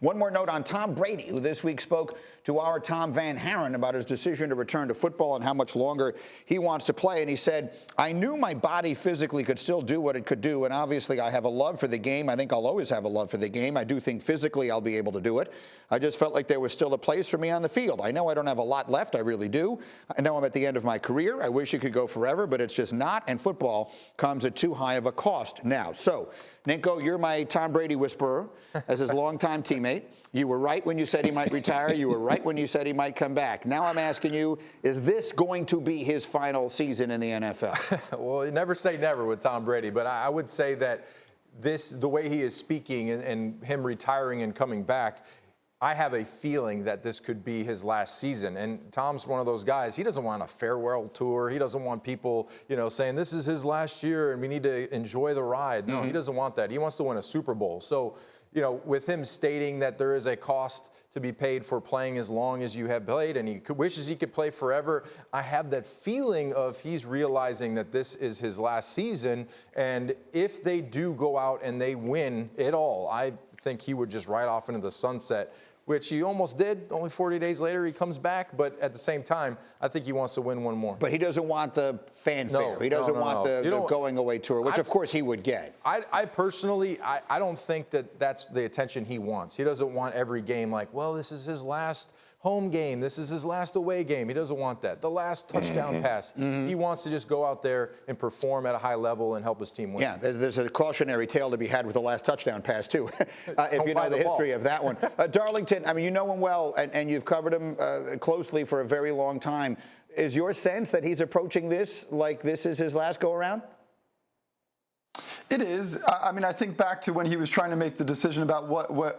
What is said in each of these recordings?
One more note on Tom Brady, who this week spoke to our Tom Van Haren about his decision to return to football and how much longer he wants to play. And he said, I knew my body physically could still do what it could do. And obviously, I have a love for the game. I think I'll always have a love for the game. I do think physically I'll be able to do it. I just felt like there was still a place for me on the field. I know I don't have a lot left. I really do. I know I'm at the end of my career. I wish it could go forever, but it's just not. And football comes at too high of a cost now. So, Nico, you're my Tom Brady whisperer as his longtime teammate. You were right when you said he might retire. You were right when you said he might come back. Now I'm asking you, is this going to be his final season in the NFL? Well, you never say never with Tom Brady, but I would say that the way he is speaking and him retiring and coming back, I have a feeling that this could be his last season. And Tom's one of those guys, he doesn't want a farewell tour. He doesn't want people, saying this is his last year and we need to enjoy the ride. No, he doesn't want that. He wants to win a Super Bowl. So, with him stating that there is a cost to be paid for playing as long as you have played and he wishes he could play forever, I have that feeling of he's realizing that this is his last season. And if they do go out and they win it all, I think he would just ride off into the sunset, which he almost did. Only 40 days later, he comes back. But at the same time, I think he wants to win one more. But he doesn't want the fanfare. He doesn't want the going away tour, which, of course, he would get. I personally, I don't think that that's the attention he wants. He doesn't want every game like, well, this is his last home game. This is his last away game. He doesn't want that. The last touchdown pass. He wants to just go out there and perform at a high level and help his team win. Yeah, there's a cautionary tale to be had with the last touchdown pass, too, if you know the history of that one. Darlington, I mean, you know him well, and you've covered him closely for a very long time. Is your sense that he's approaching this like this is his last go-around? It is. I mean, I think back to when he was trying to make the decision about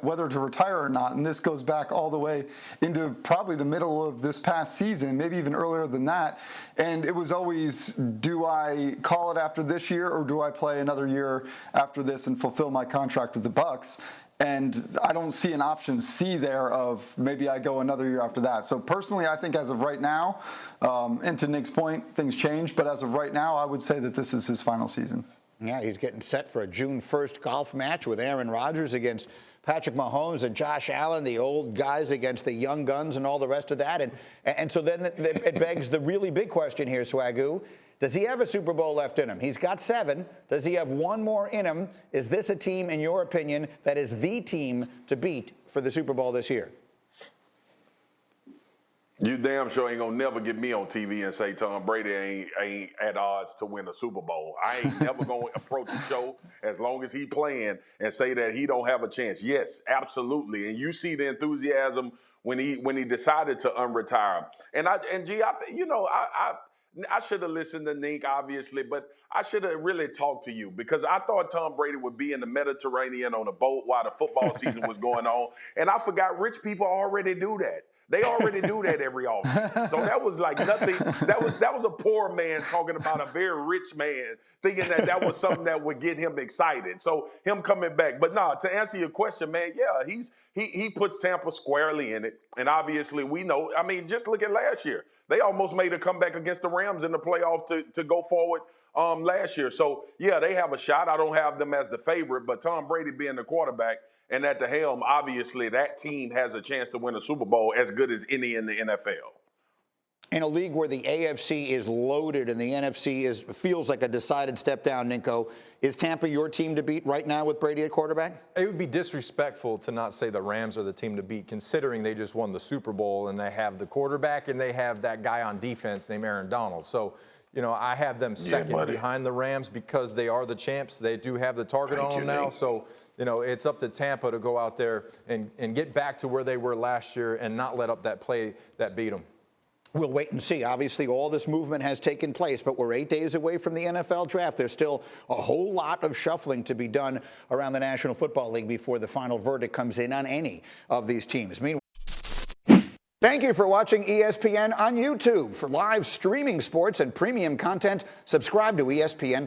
whether to retire or not, and this goes back all the way into probably the middle of this past season, maybe even earlier than that. And it was always, do I call it after this year or do I play another year after this and fulfill my contract with the Bucs? And I don't see an option C there of maybe I go another year after that. So personally, I think as of right now, and to Nick's point, things change. But as of right now, I would say that this is his final season. Yeah, he's getting set for a June 1st golf match with Aaron Rodgers against Patrick Mahomes and Josh Allen, the old guys against the young guns and all the rest of that. And so then it begs the really big question here, Swagoo. Does he have a Super Bowl left in him? He's got 7. Does he have one more in him? Is this a team, in your opinion, that is the team to beat for the Super Bowl this year? You damn sure ain't gonna never get me on TV and say Tom Brady ain't at odds to win a Super Bowl. I ain't never gonna approach a show as long as he playing and say that he don't have a chance. Yes, absolutely. And you see the enthusiasm when he decided to unretire. I should have listened to Nick, obviously, but I should have really talked to you because I thought Tom Brady would be in the Mediterranean on a boat while the football season was going on. And I forgot rich people already do that. They already do that every offseason. So that was like nothing. That was a poor man talking about a very rich man, thinking that was something that would get him excited. So him coming back. But no, to answer your question, man, yeah, he puts Tampa squarely in it. And obviously we know, I mean, just look at last year. They almost made a comeback against the Rams in the playoff to go forward last year. So, yeah, they have a shot. I don't have them as the favorite, but Tom Brady being the quarterback and at the helm, obviously that team has a chance to win a Super Bowl as good as any in the NFL. In a league where the AFC is loaded and the NFC feels like a decided step down, Ninko, is Tampa your team to beat right now with Brady at quarterback? It would be disrespectful to not say the Rams are the team to beat, considering they just won the Super Bowl and they have the quarterback and they have that guy on defense named Aaron Donald. So, I have them second behind the Rams because they are the champs. They do have the target on them now. So, it's up to Tampa to go out there and get back to where they were last year and not let up that play that beat them. We'll wait and see. Obviously, all this movement has taken place, but we're 8 days away from the NFL draft. There's still a whole lot of shuffling to be done around the National Football League before the final verdict comes in on any of these teams. Meanwhile, thank you for watching ESPN on YouTube. For live streaming sports and premium content, subscribe to ESPN+.